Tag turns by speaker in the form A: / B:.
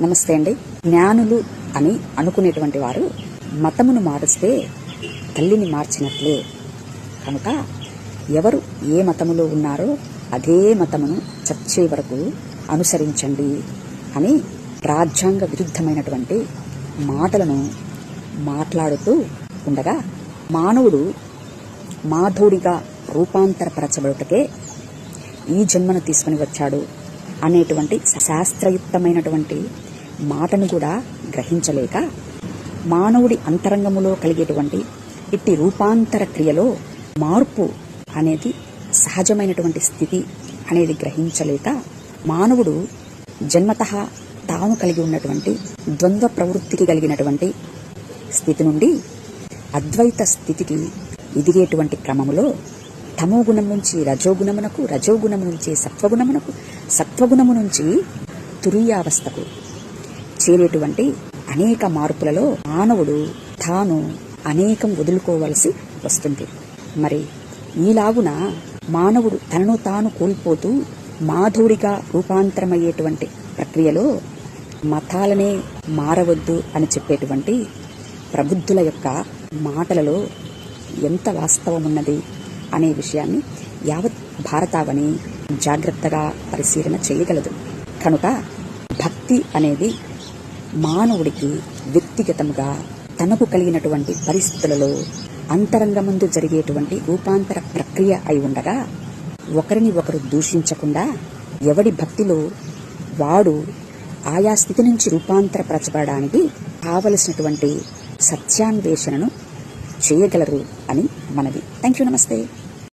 A: నమస్తే అండి. జ్ఞానులు అని అనుకునేటువంటి వారు మతమును మారుస్తే తల్లిని మార్చినట్లే. కనుక ఎవరు ఏ మతములో ఉన్నారో అదే మతమును చచ్చే వరకు అనుసరించండి అని రాజ్యాంగ విరుద్ధమైనటువంటి మాటలను మాట్లాడుతూ ఉండగా, మానవుడు మాధవుడిగా రూపాంతరపరచబడుటకే ఈ జన్మను తీసుకుని వచ్చాడు అనేటువంటి శాస్త్రయుక్తమైనటువంటి మాటను కూడా గ్రహించలేక, మానవుడి అంతరంగములో కలిగేటువంటి ఇట్టి రూపాంతర క్రియలో మార్పు అనేది సహజమైనటువంటి స్థితి అనేది గ్రహించలేక, మానవుడు జన్మతః తాను కలిగి ఉన్నటువంటి ద్వంద్వ ప్రవృత్తికి కలిగినటువంటి స్థితి నుండి అద్వైత స్థితికి ఎదిగేటువంటి క్రమములో తమోగుణం నుంచి రజోగుణమునకు, రజోగుణము నుంచి సత్వగుణమునకు, సత్వగుణము నుంచి తురీయావస్థకు చేరేటువంటి అనేక మార్పులలో మానవుడు తాను అనేకం వదులుకోవలసి వస్తుంది. మరి ఈలాగున మానవుడు తనను తాను కోల్పోతూ మాధవుడిగా రూపాంతరమయ్యేటువంటి ప్రక్రియలో మతాలనే మారవద్దు అని చెప్పేటువంటి ప్రబుద్ధుల యొక్క మాటలలో ఎంత వాస్తవం ఉన్నది అనే విషయాన్ని యావత్ భారతావని జాగ్రత్తగా పరిశీలన చేయగలదు. కనుక భక్తి అనేది మానవుడికి వ్యక్తిగతముగా తనకు కలిగినటువంటి పరిస్థితులలో అంతరంగమందు జరిగేటువంటి రూపాంతర ప్రక్రియ అయి ఉండగా, ఒకరిని ఒకరు దూషించకుండా ఎవడి భక్తిలో వాడు ఆయా స్థితి నుంచి రూపాంతరపరచబడడానికి కావలసినటువంటి సత్యాన్వేషణను చేయగలరు అని మనవి. Thank you. నమస్తే.